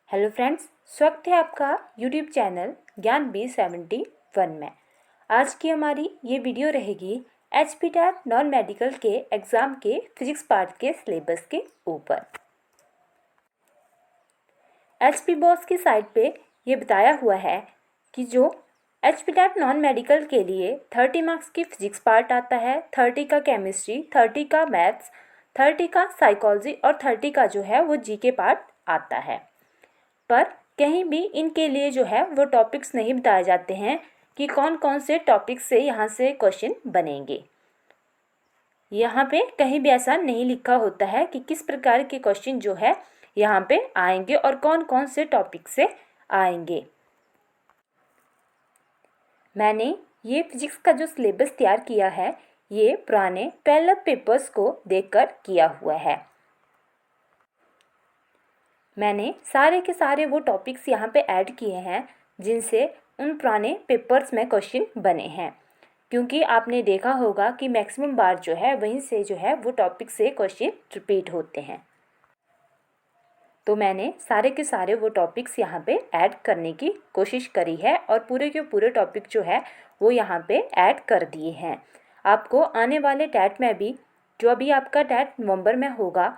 Hello friends, स्वागत है आपका यूट्यूब चैनल ज्ञान B71 में। आज की हमारी ये वीडियो रहेगी HPTAT नॉन मेडिकल के एग्ज़ाम के फिजिक्स पार्ट के सिलेबस के ऊपर। HP बॉस की साइट पे ये बताया हुआ है कि जो HPTAT नॉन मेडिकल के लिए 30 मार्क्स की फिजिक्स पार्ट आता है, 30 का केमिस्ट्री, 30 का मैथ्स, 30 का साइकोलॉजी और 30 का जो है वो जीके पार्ट आता है। पर कहीं भी इनके लिए जो है वो टॉपिक्स नहीं बताए जाते हैं कि कौन कौन से टॉपिक्स से यहाँ से क्वेश्चन बनेंगे। यहाँ पे कहीं भी ऐसा नहीं लिखा होता है कि किस प्रकार के क्वेश्चन जो है यहाँ पे आएंगे और कौन कौन से टॉपिक से आएंगे। मैंने ये फिजिक्स का जो सिलेबस तैयार किया है ये पुराने 12 पेपर्स को देखकर किया हुआ है। मैंने सारे के सारे वो टॉपिक्स यहाँ पे ऐड किए हैं जिनसे उन पुराने पेपर्स में क्वेश्चन बने हैं, क्योंकि आपने देखा होगा कि मैक्सिमम बार जो है वहीं से जो है वो टॉपिक से क्वेश्चन रिपीट होते हैं। तो मैंने सारे के सारे वो टॉपिक्स यहाँ पे ऐड करने की कोशिश करी है और पूरे के पूरे टॉपिक जो है वो यहाँ पे ऐड कर दिए हैं। आपको आने वाले टैट में भी, जो अभी आपका टैट नवंबर में होगा,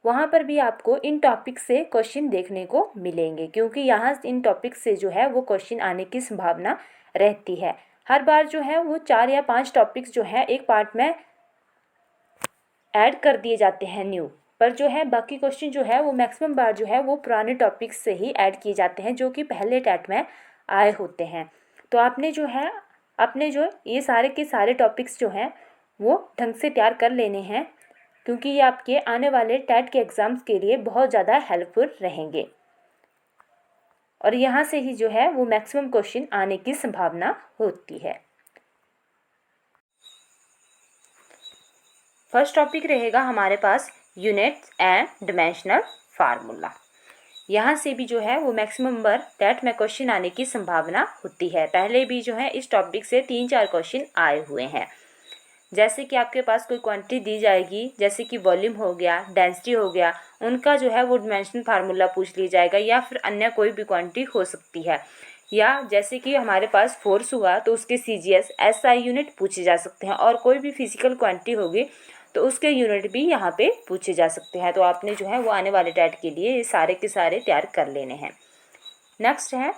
वहाँ पर भी आपको इन टॉपिक से क्वेश्चन देखने को मिलेंगे, क्योंकि यहाँ इन टॉपिक से जो है वो क्वेश्चन आने की संभावना रहती है। हर बार जो है वो 4 या 5 टॉपिक्स जो है एक पार्ट में ऐड कर दिए जाते हैं न्यू, पर जो है बाकी क्वेश्चन जो है वो मैक्सिमम बार जो है वो पुराने टॉपिक्स से ही ऐड किए जाते हैं जो कि पहले टैट में आए होते हैं। तो आपने जो है अपने जो ये सारे के सारे टॉपिक्स जो हैं वो ढंग से तैयार कर लेने हैं, क्योंकि ये आपके आने वाले टैट के एग्ज़ाम्स के लिए बहुत ज़्यादा हेल्पफुल रहेंगे और यहाँ से ही जो है वो मैक्सिमम क्वेश्चन आने की संभावना होती है। फर्स्ट टॉपिक रहेगा हमारे पास यूनिट्स एंड डायमेंशनल फार्मूला। यहाँ से भी जो है वो मैक्सिमम बार टैट में क्वेश्चन आने की संभावना होती है। पहले भी जो है इस टॉपिक से 3-4 क्वेश्चन आए हुए हैं। जैसे कि आपके पास कोई क्वांटिटी दी जाएगी, जैसे कि वॉल्यूम हो गया, डेंसिटी हो गया, उनका जो है वो डायमेंशनल फार्मूला पूछ लिया जाएगा, या फिर अन्य कोई भी क्वांटिटी हो सकती है। या जैसे कि हमारे पास फोर्स हुआ तो उसके CGS SI यूनिट पूछे जा सकते हैं, और कोई भी फिजिकल क्वांटिटी होगी तो उसके यूनिट भी यहाँ पे पूछे जा सकते हैं। तो आपने जो है वो आने वाले टैट के लिए ये सारे के सारे तैयार कर लेने हैं। नेक्स्ट है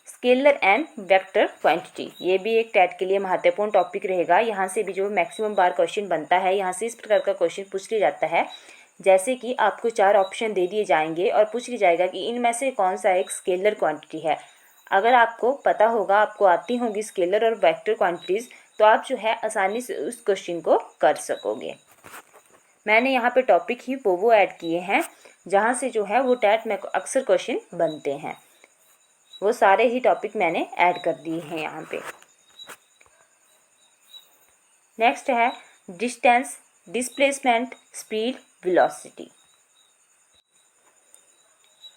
स्केलर एंड वेक्टर क्वांटिटी। ये भी एक टैट के लिए महत्वपूर्ण टॉपिक रहेगा। यहाँ से भी जो मैक्सिमम बार क्वेश्चन बनता है, यहाँ से इस प्रकार का क्वेश्चन पूछ लिया जाता है, जैसे कि आपको 4 ऑप्शन दे दिए जाएंगे और पूछ लिया जाएगा कि इनमें से कौन सा एक स्केलर क्वांटिटी है। अगर आपको पता होगा, आपको आती होंगी स्केलर और वेक्टर क्वांटिटीज़, तो आप जो है आसानी से उस क्वेश्चन को कर सकोगे। मैंने यहाँ पे टॉपिक ही वो ऐड किए हैं जहाँ से जो है वो टैट में अक्सर क्वेश्चन बनते हैं। वो सारे ही टॉपिक मैंने ऐड कर दिए हैं यहाँ पे। नेक्स्ट है डिस्टेंस, डिस्प्लेसमेंट, स्पीड, वेलोसिटी।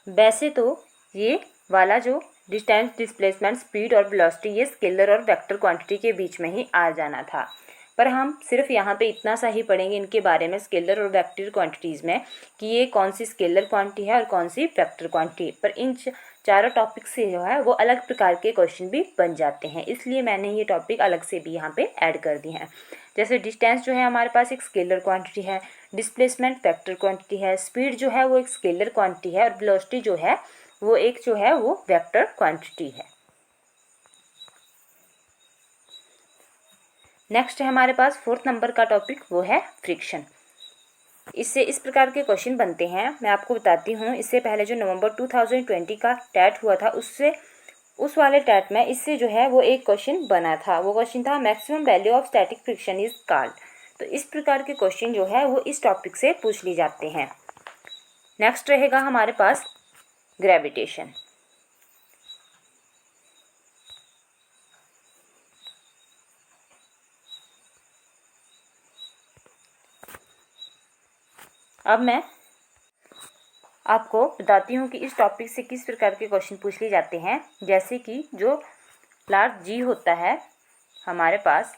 वैसे तो ये वाला जो डिस्टेंस, डिस्प्लेसमेंट, स्पीड और वेलोसिटी, ये स्केलर और वेक्टर क्वांटिटी के बीच में ही आ जाना था, पर हम सिर्फ यहाँ पे इतना सा ही पढ़ेंगे इनके बारे में, स्केलर और वेक्टर क्वांटिटीज़ में, कि ये कौन सी स्केलर क्वांटिटी है और कौन सी वेक्टर क्वांटिटी। पर इन चारों टॉपिक से जो है वो अलग प्रकार के क्वेश्चन भी बन जाते हैं, इसलिए मैंने ये टॉपिक अलग से भी यहाँ पे ऐड कर दिए हैं। जैसे डिस्टेंस जो है हमारे पास एक स्केलर क्वांटिटी है, डिस्प्लेसमेंट वेक्टर क्वांटिटी है, स्पीड जो है वो एक स्केलर क्वांटिटी है, और वेलोसिटी जो है वो एक जो है वो वेक्टर क्वांटिटी है। नेक्स्ट है हमारे पास 4th नंबर का टॉपिक, वो है फ्रिक्शन। इससे इस प्रकार के क्वेश्चन बनते हैं, मैं आपको बताती हूँ। इससे पहले जो नवंबर 2020 का टैट हुआ था, उससे उस वाले टैट में इससे जो है वो एक क्वेश्चन बना था। वो क्वेश्चन था maximum value of static friction is called. तो इस प्रकार के क्वेश्चन जो है वो इस टॉपिक से पूछ लिए जाते हैं। नेक्स्ट रहेगा हमारे पास ग्रेविटेशन। अब मैं आपको बताती हूँ कि इस टॉपिक से किस प्रकार के क्वेश्चन पूछ लिए जाते हैं। जैसे कि जो लार्ज जी होता है हमारे पास,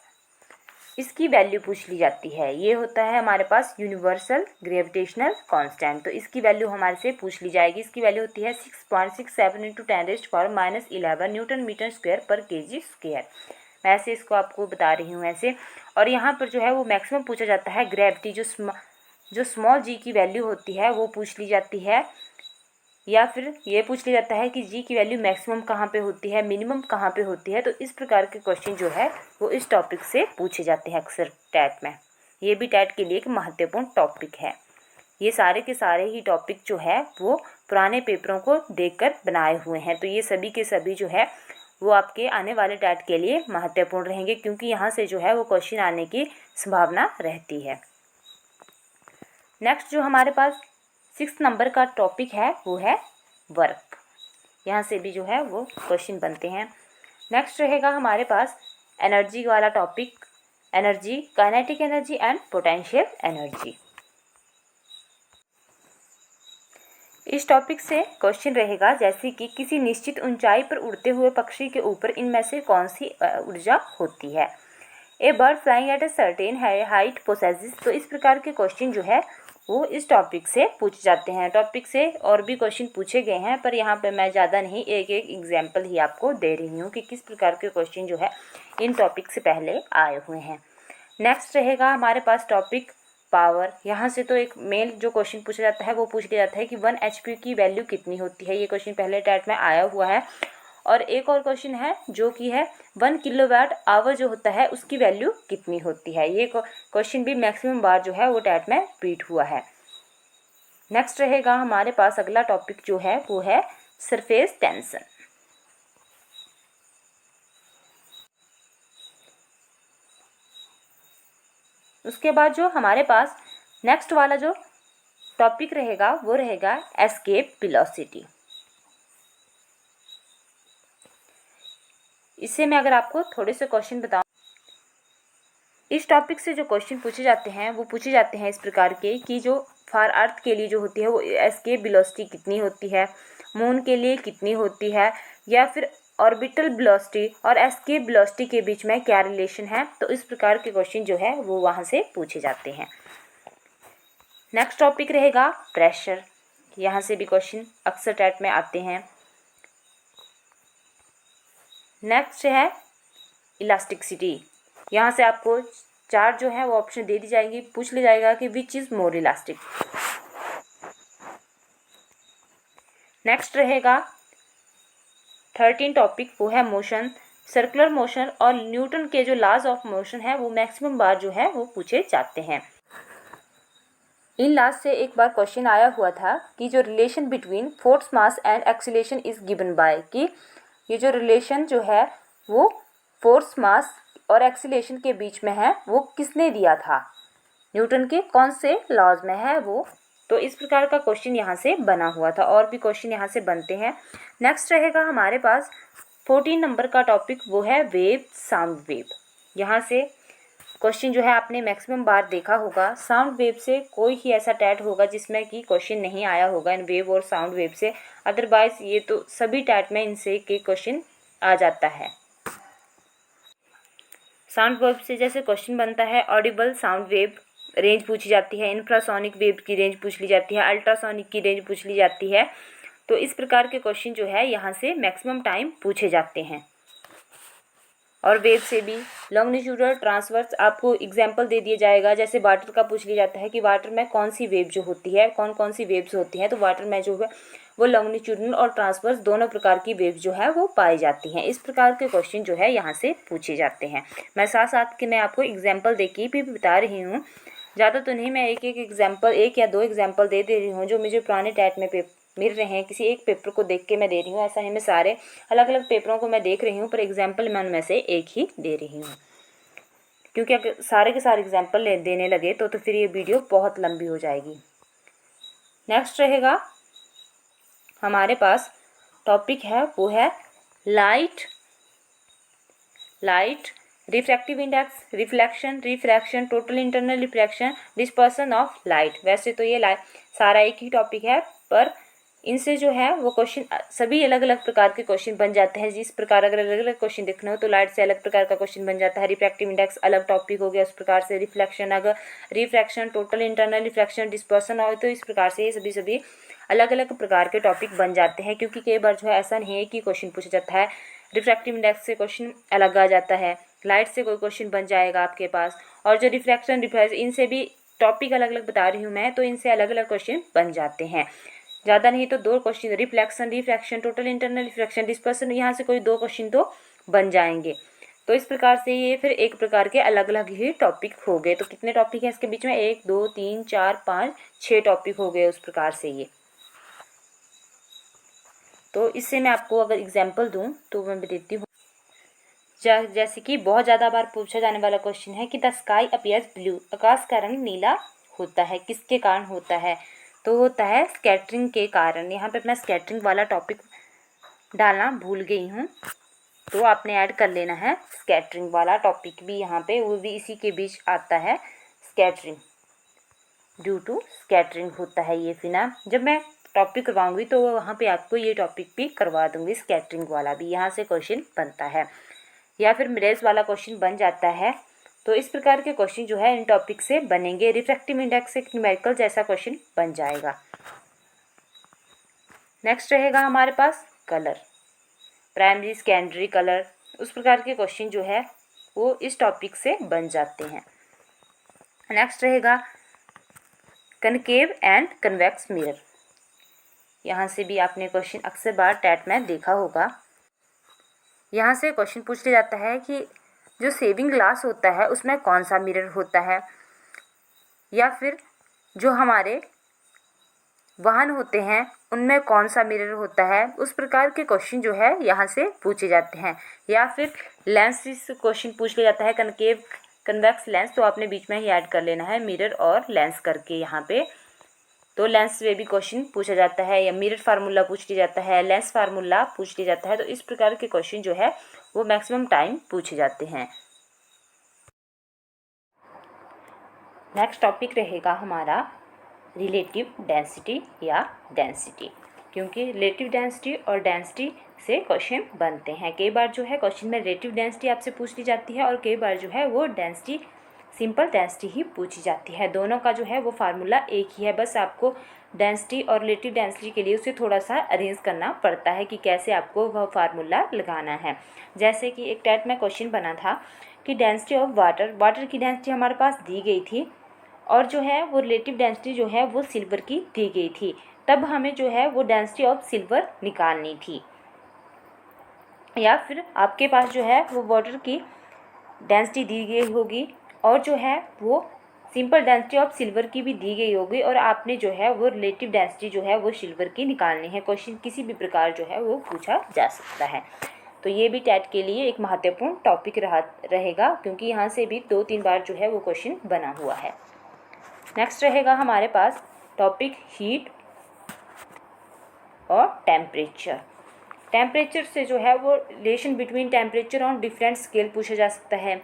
इसकी वैल्यू पूछ ली जाती है। ये होता है हमारे पास यूनिवर्सल ग्रेविटेशनल कांस्टेंट, तो इसकी वैल्यू हमारे से पूछ ली जाएगी। इसकी वैल्यू होती है 6.67 × 10⁻⁻11 न्यूटन मीटर स्क्वायर पर केजी स्क्वायर। मैं ऐसे इसको आपको बता रही हूँ ऐसे। और यहाँ पर जो है वो मैक्सिमम पूछा जाता है ग्रेविटी, जो स्मॉल जी की वैल्यू होती है वो पूछ ली जाती है, या फिर ये पूछ लिया जाता है कि जी की वैल्यू मैक्सिमम कहाँ पे होती है, मिनिमम कहाँ पे होती है। तो इस प्रकार के क्वेश्चन जो है वो इस टॉपिक से पूछे जाते हैं अक्सर टैट में। ये भी टैट के लिए एक महत्वपूर्ण टॉपिक है। ये सारे के सारे ही टॉपिक जो है वो पुराने पेपरों को देखकर बनाए हुए हैं, तो ये सभी के सभी जो है वो आपके आने वाले टैट के लिए महत्वपूर्ण रहेंगे, क्योंकि यहाँ से जो है वो क्वेश्चन आने की संभावना रहती है। नेक्स्ट जो हमारे पास 6 नंबर का टॉपिक है वो है वर्क। यहाँ से भी जो है वो क्वेश्चन बनते हैं। नेक्स्ट रहेगा हमारे पास एनर्जी वाला topic, energy, kinetic energy and potential energy. इस टॉपिक से क्वेश्चन रहेगा जैसे कि किसी निश्चित ऊंचाई पर उड़ते हुए पक्षी के ऊपर इनमें से कौन सी ऊर्जा होती है। A bird flying at a certain height possesses. तो इस प्रकार के क्वेश्चन जो है वो इस टॉपिक से पूछे जाते हैं। टॉपिक से और भी क्वेश्चन पूछे गए हैं, पर यहाँ पे मैं ज़्यादा नहीं, एक एक एग्जाम्पल ही आपको दे रही हूँ कि किस प्रकार के क्वेश्चन जो है इन टॉपिक से पहले आए हुए हैं। नेक्स्ट रहेगा हमारे पास टॉपिक पावर। यहाँ से तो एक मेन जो क्वेश्चन पूछा जाता है वो पूछ लिया जाता है कि 1 HP की वैल्यू कितनी होती है। ये क्वेश्चन पहले टैट में आया हुआ है। और एक और क्वेश्चन है जो कि है 1 किलोवाट आवर जो होता है उसकी वैल्यू कितनी होती है। ये क्वेश्चन भी मैक्सिमम बार जो है वो टैट में रिपीट हुआ है। नेक्स्ट रहेगा हमारे पास अगला टॉपिक जो है वो है सरफेस टेंशन। उसके बाद जो हमारे पास नेक्स्ट वाला जो टॉपिक रहेगा वो रहेगा एस्केप वेलोसिटी। इससे मैं अगर आपको थोड़े से क्वेश्चन बताऊं, इस टॉपिक से जो क्वेश्चन पूछे जाते हैं वो पूछे जाते हैं इस प्रकार के कि जो फार अर्थ के लिए जो होती है वो एस्केप वेलोसिटी कितनी होती है, मून के लिए कितनी होती है, या फिर ऑर्बिटल वेलोसिटी और एस्केप वेलोसिटी के बीच में क्या रिलेशन है। तो इस प्रकार के क्वेश्चन जो है वो वहाँ से पूछे जाते हैं। नेक्स्ट टॉपिक रहेगा प्रेशर। यहाँ से भी क्वेश्चन अक्सर टैट में आते हैं। नेक्स्ट है इलास्टिसिटी। यहाँ से आपको 4 जो है वो ऑप्शन दे दी जाएगी, पूछ लिया जाएगा कि which is more elastic. Next रहेगा 13 टॉपिक वो है मोशन, सर्कुलर मोशन और न्यूटन के जो लॉज ऑफ मोशन है वो मैक्सिमम बार जो है वो पूछे जाते हैं। इन लॉज से एक बार क्वेश्चन आया हुआ था कि जो relation between force mass and acceleration is given by, कि ये जो रिलेशन जो है वो फोर्स मास और एक्सीलरेशन के बीच में है वो किसने दिया था, न्यूटन के कौन से लॉज में है वो। तो इस प्रकार का क्वेश्चन यहाँ से बना हुआ था, और भी क्वेश्चन यहाँ से बनते हैं। नेक्स्ट रहेगा हमारे पास 14 नंबर का टॉपिक वो है वेव, साउंड वेव। यहाँ से क्वेश्चन जो है आपने मैक्सिमम बार देखा होगा। साउंड वेव से कोई ही ऐसा टैट होगा जिसमें कि क्वेश्चन नहीं आया होगा इन वेव और साउंड वेव से, अदरवाइज ये तो सभी टैट में इनसे के क्वेश्चन आ जाता है। साउंड वेव से जैसे क्वेश्चन बनता है ऑडिबल साउंड वेव रेंज पूछी जाती है, इंफ्रासोनिक वेव की रेंज पूछ ली जाती है, अल्ट्रासोनिक की रेंज पूछ ली जाती है। तो इस प्रकार के क्वेश्चन जो है यहाँ से मैक्सिमम टाइम पूछे जाते हैं। और वेव से भी लॉन्गिट्यूडल ट्रांसवर्स आपको एग्जाम्पल दे दिया जाएगा। जैसे वाटर का पूछ लिया जाता है कि वाटर में कौन सी वेव जो होती है, कौन कौन सी वेव्स होती हैं। तो वाटर में जो है वो लॉन्गिट्यूडल और ट्रांसवर्स दोनों प्रकार की वेव जो है वो पाई जाती हैं। इस प्रकार के क्वेश्चन जो है यहाँ से पूछे जाते हैं। मैं साथ साथ के मैं आपको एग्जाम्पल दे के भी बता रही हूँ, ज़्यादा तो नहीं, मैं एक एग्जाम्पल, 1 या 2 एग्जाम्पल दे रही हूँ जो मुझे पुराने टैट में मिल रहे हैं। किसी एक पेपर को देख के मैं दे रही हूँ, ऐसा नहीं मैं सारे अलग अलग पेपरों को मैं देख रही हूँ, पर एग्जाम्पल मैं उनमें से एक ही दे रही हूँ, क्योंकि अगर सारे के सारे एग्जाम्पल देने लगे तो फिर ये वीडियो बहुत लंबी हो जाएगी। नेक्स्ट रहेगा हमारे पास टॉपिक है वो है light, refractive index, reflection, refraction, total internal reflection, dispersion of light. वैसे तो ये सारा एक ही टॉपिक है, पर इनसे जो है वो क्वेश्चन सभी अलग अलग प्रकार के क्वेश्चन बन जाते हैं। जिस प्रकार अगर अलग अलग क्वेश्चन देखना हो तो लाइट से अलग प्रकार का क्वेश्चन बन जाता है। रिफ्रैक्टिव इंडेक्स अलग टॉपिक हो गया उस प्रकार से। रिफ्लेक्शन, अगर refraction, total internal reflection, dispersion हो तो इस प्रकार से ये सभी अलग अलग प्रकार के टॉपिक बन जाते हैं। क्योंकि कई बार जो है ऐसा नहीं है कि क्वेश्चन पूछा जाता है रिफ्रैक्टिव इंडेक्स से क्वेश्चन अलग आ जाता है, लाइट से कोई क्वेश्चन बन जाएगा आपके पास, और जो रिफ्रैक्शन इनसे भी टॉपिक अलग अलग बता रही हूँ मैं, तो इनसे अलग अलग क्वेश्चन बन जाते हैं। ज़्यादा नहीं तो 2 question, reflection, refraction, total internal reflection, dispersion, यहाँ से कोई 2 क्वेश्चन तो बन जाएंगे। तो इस प्रकार से ये फिर एक प्रकार के अलग अलग ही टॉपिक हो गए। तो कितने टॉपिक हैं इसके बीच में? 1 2 3 4 5 6 टॉपिक हो गए उस प्रकार से ये। तो इससे मैं आपको अगर एग्जाम्पल दूँ तो मैं देती हूँ, जैसे कि बहुत ज़्यादा बार पूछा जाने वाला क्वेश्चन है कि द स्काई अपीयर्स ब्लू, आकाश का रंग नीला होता है, किसके कारण होता है? तो होता है स्कैटरिंग के कारण। यहाँ पे मैं स्कैटरिंग वाला टॉपिक डालना भूल गई हूँ, तो आपने ऐड कर लेना है स्कैटरिंग वाला टॉपिक भी यहाँ पे, वो भी इसी के बीच आता है। स्कैटरिंग, ड्यू टू स्कैटरिंग होता है ये। फिर ना जब मैं टॉपिक करवाऊंगी तो वहाँ पे आपको ये टॉपिक भी करवा दूंगी, स्कैटरिंग वाला भी। यहाँ से क्वेश्चन बनता है या फिर मिरेज वाला क्वेश्चन बन जाता है। तो इस प्रकार के क्वेश्चन जो है इन टॉपिक से बनेंगे। रिफ्रैक्टिव इंडेक्स से न्यूमेरिकल जैसा क्वेश्चन बन जाएगा। नेक्स्ट रहेगा हमारे पास कलर, प्राइमरी सेकेंडरी कलर, उस प्रकार के क्वेश्चन जो है वो इस टॉपिक से बन जाते हैं। नेक्स्ट रहेगा कनकेव एंड कन्वेक्स मिरर। यहाँ से भी आपने क्वेश्चन अक्सर बार टैट में देखा होगा। यहाँ से क्वेश्चन पूछ लिया जाता है कि जो सेविंग ग्लास होता है उसमें कौन सा मिरर होता है, या फिर जो हमारे वाहन होते हैं उनमें कौन सा मिरर होता है। उस प्रकार के क्वेश्चन जो है यहाँ से पूछे जाते हैं। या फिर लेंस से क्वेश्चन पूछ लिया जाता है, कनकेव कन्वेक्स लेंस, तो आपने बीच में ही ऐड कर लेना है मिरर और लेंस करके यहाँ पे। तो लेंस से भी क्वेश्चन पूछा जाता है, या मिरर फार्मूला पूछ लिया जाता है, लेंस फार्मूला पूछ लिया जाता है। तो इस प्रकार के क्वेश्चन जो है वो मैक्सिमम टाइम पूछे जाते हैं। नेक्स्ट टॉपिक रहेगा हमारा रिलेटिव डेंसिटी या डेंसिटी, क्योंकि रिलेटिव डेंसिटी और डेंसिटी से क्वेश्चन बनते हैं। कई बार जो है क्वेश्चन में रिलेटिव डेंसिटी आपसे पूछ ली जाती है, और कई बार जो है वो डेंसिटी, सिंपल डेंसिटी ही पूछी जाती है। दोनों का जो है वो फार्मूला एक ही है, बस आपको डेंसिटी और रिलेटिव डेंसिटी के लिए उसे थोड़ा सा अरेंज करना पड़ता है कि कैसे आपको वह फार्मूला लगाना है। जैसे कि एक टेट में क्वेश्चन बना था कि डेंसिटी ऑफ वाटर, वाटर की डेंसिटी हमारे पास दी गई थी, और जो है वो रिलेटिव डेंसिटी जो है वो सिल्वर की दी गई थी। तब हमें जो है वो डेंसिटी ऑफ सिल्वर निकालनी थी। या फिर आपके पास जो है वो वाटर की डेंसिटी दी गई होगी, और जो है वो सिंपल डेंसिटी ऑफ सिल्वर की भी दी गई होगी, और आपने जो है वो रिलेटिव डेंसिटी जो है वो सिल्वर की निकालनी है। क्वेश्चन किसी भी प्रकार जो है वो पूछा जा सकता है। तो ये भी टैट के लिए एक महत्वपूर्ण टॉपिक रहेगा, क्योंकि यहाँ से भी 2-3 बार जो है वो क्वेश्चन बना हुआ है। नेक्स्ट रहेगा हमारे पास टॉपिक हीट और टेम्परेचर। टेम्परेचर से जो है वो relation between temperature on different scale पूछा जा सकता है,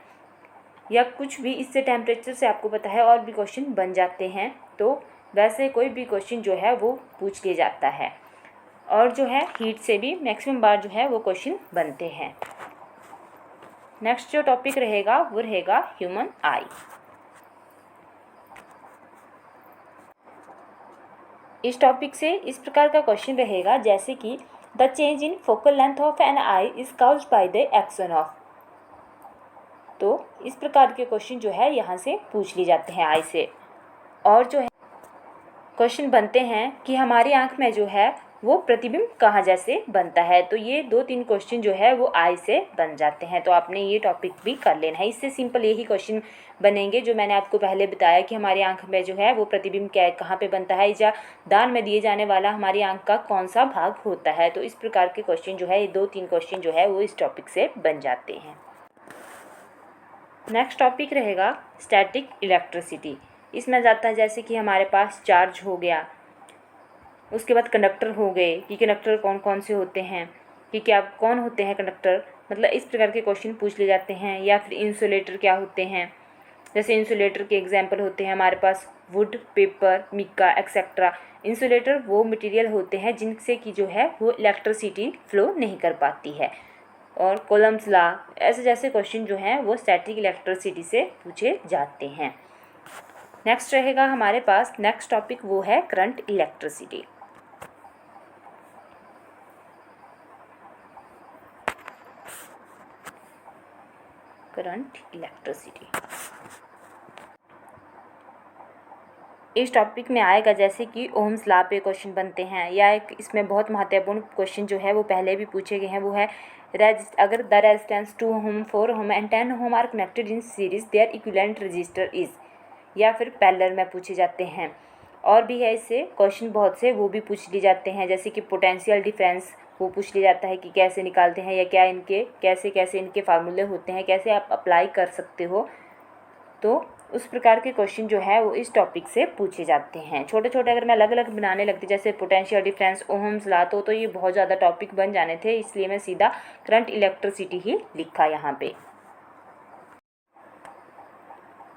या कुछ भी इससे टेम्परेचर से आपको पता है और भी क्वेश्चन बन जाते हैं। तो वैसे कोई भी क्वेश्चन जो है वो पूछ लिया जाता है, और जो है हीट से भी मैक्सिमम बार जो है वो क्वेश्चन बनते हैं। नेक्स्ट जो टॉपिक रहेगा वो रहेगा ह्यूमन आई। इस टॉपिक से इस प्रकार का क्वेश्चन रहेगा, जैसे कि the change in focal length of an eye is caused by the action of. तो इस प्रकार के क्वेश्चन जो है यहाँ से पूछ लिए जाते हैं आई से। और जो है क्वेश्चन बनते हैं कि हमारी आंख में जो है वो प्रतिबिंब कहाँ जैसे बनता है। तो ये 2-3 क्वेश्चन जो है वो आई से बन जाते हैं, तो आपने ये टॉपिक भी कर लेना है। इससे सिंपल यही क्वेश्चन बनेंगे जो मैंने आपको पहले बताया कि हमारी आंख में जो है वो प्रतिबिंब कहाँ पे बनता है, या दान में दिए जाने वाला हमारी आंख का कौन सा भाग होता है। तो इस प्रकार के क्वेश्चन जो है ये 2-3 क्वेश्चन जो है वो इस टॉपिक से बन जाते हैं। नेक्स्ट टॉपिक रहेगा स्टैटिक इलेक्ट्रिसिटी। इसमें जाता है जैसे कि हमारे पास चार्ज हो गया, उसके बाद कंडक्टर हो गए कि कंडक्टर कौन कौन से होते हैं, कि क्या कौन होते हैं कंडक्टर, मतलब इस प्रकार के क्वेश्चन पूछ लिए जाते हैं। या फिर इंसुलेटर क्या होते हैं, जैसे इंसुलेटर के एग्जांपल होते हैं हमारे पास wood, paper, mica etcetera. Insulator वो मटेरियल होते हैं जिनसे कि जो है वो इलेक्ट्रिसिटी फ्लो नहीं कर पाती है। और कोलम्स लॉ, ऐसे जैसे क्वेश्चन जो हैं वो स्टैटिक इलेक्ट्रिसिटी से पूछे जाते हैं। नेक्स्ट रहेगा हमारे पास, नेक्स्ट टॉपिक वो है करंट इलेक्ट्रिसिटी। करंट इलेक्ट्रिसिटी इस टॉपिक में आएगा जैसे कि ओम्स लॉ पे क्वेश्चन बनते हैं, या एक इसमें बहुत महत्वपूर्ण क्वेश्चन जो है वो पहले भी पूछे गए हैं, वो है अगर the resistance 2 ohm 4 ohm and 10 ohm are connected in series their equivalent resistor is, या फिर पैरेलल में पूछे जाते हैं। और भी है इससे क्वेश्चन बहुत से, वो भी पूछ लिए जाते हैं, जैसे कि पोटेंशियल डिफरेंस वो पूछ लिया जाता है कि कैसे निकालते हैं, या क्या इनके कैसे कैसे इनके फार्मूले होते हैं, कैसे आप अप्लाई कर सकते हो। तो उस प्रकार के क्वेश्चन जो है वो इस टॉपिक से पूछे जाते हैं। छोटे छोटे अगर मैं अलग अलग बनाने लगती जैसे पोटेंशियल डिफरेंस, ओम्स लॉ, तो ये बहुत ज़्यादा टॉपिक बन जाने थे, इसलिए मैं सीधा करंट इलेक्ट्रिसिटी ही लिखा यहाँ पे।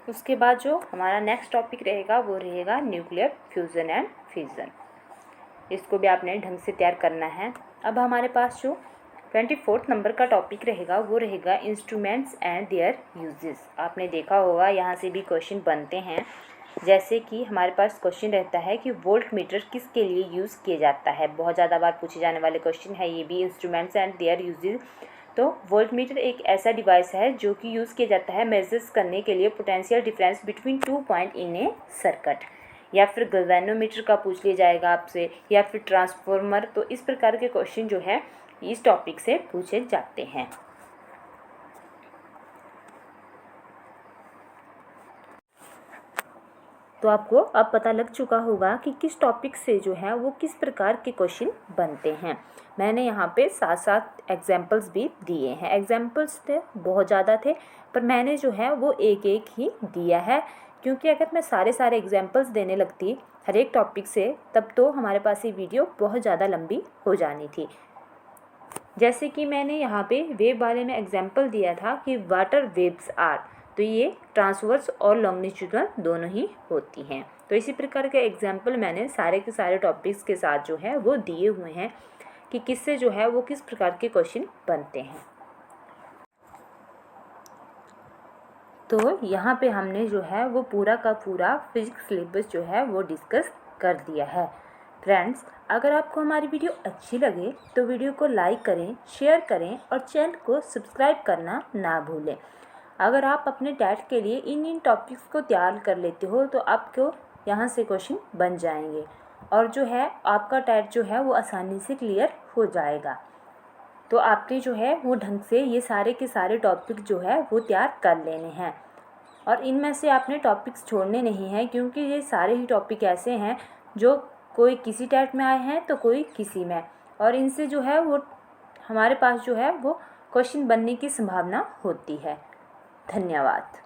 उसके बाद जो हमारा नेक्स्ट टॉपिक रहेगा वो रहेगा न्यूक्लियर फ्यूज़न एंड फिजन। इसको भी आपने ढंग से तैयार करना है। अब हमारे पास जो 24 नंबर का टॉपिक रहेगा वो रहेगा इंस्ट्रूमेंट्स एंड देयर यूजेस। आपने देखा होगा यहाँ से भी क्वेश्चन बनते हैं, जैसे कि हमारे पास क्वेश्चन रहता है कि वोल्ट मीटर किसके लिए यूज़ किया जाता है। बहुत ज़्यादा बार पूछे जाने वाले क्वेश्चन है ये भी, इंस्ट्रूमेंट्स एंड देयर यूजेस। तो वोल्ट मीटर एक ऐसा डिवाइस है जो कि यूज़ किया जाता है मेजर्स करने के लिए potential difference between 2 point in A circuit, या फिर गैल्वेनोमीटर का पूछ लिया जाएगा आपसे, या फिर ट्रांसफार्मर। तो इस प्रकार के क्वेश्चन जो है इस टॉपिक से पूछे जाते हैं। तो आपको अब पता लग चुका होगा कि किस टॉपिक से जो है वो किस प्रकार के क्वेश्चन बनते हैं। मैंने यहाँ पे 7 एग्जाम्पल्स भी दिए हैं। एग्जाम्पल्स थे बहुत ज़्यादा थे, पर मैंने जो है वो एक एक ही दिया है, क्योंकि अगर मैं सारे एग्जाम्पल्स देने लगती हर एक टॉपिक से, तब तो हमारे पास ये वीडियो बहुत ज़्यादा लंबी हो जानी थी। जैसे कि मैंने यहाँ पे वेव वाले में एग्जाम्पल दिया था कि वाटर वेव्स आर, तो ये ट्रांसवर्स और लॉन्गिट्यूडनल दोनों ही होती हैं। तो इसी प्रकार के एग्जाम्पल मैंने सारे के सारे टॉपिक्स के साथ जो है वो दिए हुए हैं कि किससे जो है वो किस प्रकार के क्वेश्चन बनते हैं। तो यहाँ पे हमने जो है वो पूरा का पूरा फिजिक्स सिलेबस जो है वो डिस्कस कर दिया है। फ्रेंड्स, अगर आपको हमारी वीडियो अच्छी लगे तो वीडियो को लाइक करें, शेयर करें और चैनल को सब्सक्राइब करना ना भूलें। अगर आप अपने टैट के लिए इन टॉपिक्स को तैयार कर लेते हो तो आपको यहाँ से क्वेश्चन बन जाएंगे, और जो है आपका टैट जो है वो आसानी से क्लियर हो जाएगा। तो आपने जो है वो ढंग से ये सारे के सारे टॉपिक जो है वो तैयार कर लेने हैं, और इनमें से आपने टॉपिक्स छोड़ने नहीं हैं, क्योंकि ये सारे ही टॉपिक ऐसे हैं जो कोई किसी टैट में आए हैं तो कोई किसी में, और इनसे जो है वो हमारे पास जो है वो क्वेश्चन बनने की संभावना होती है। धन्यवाद।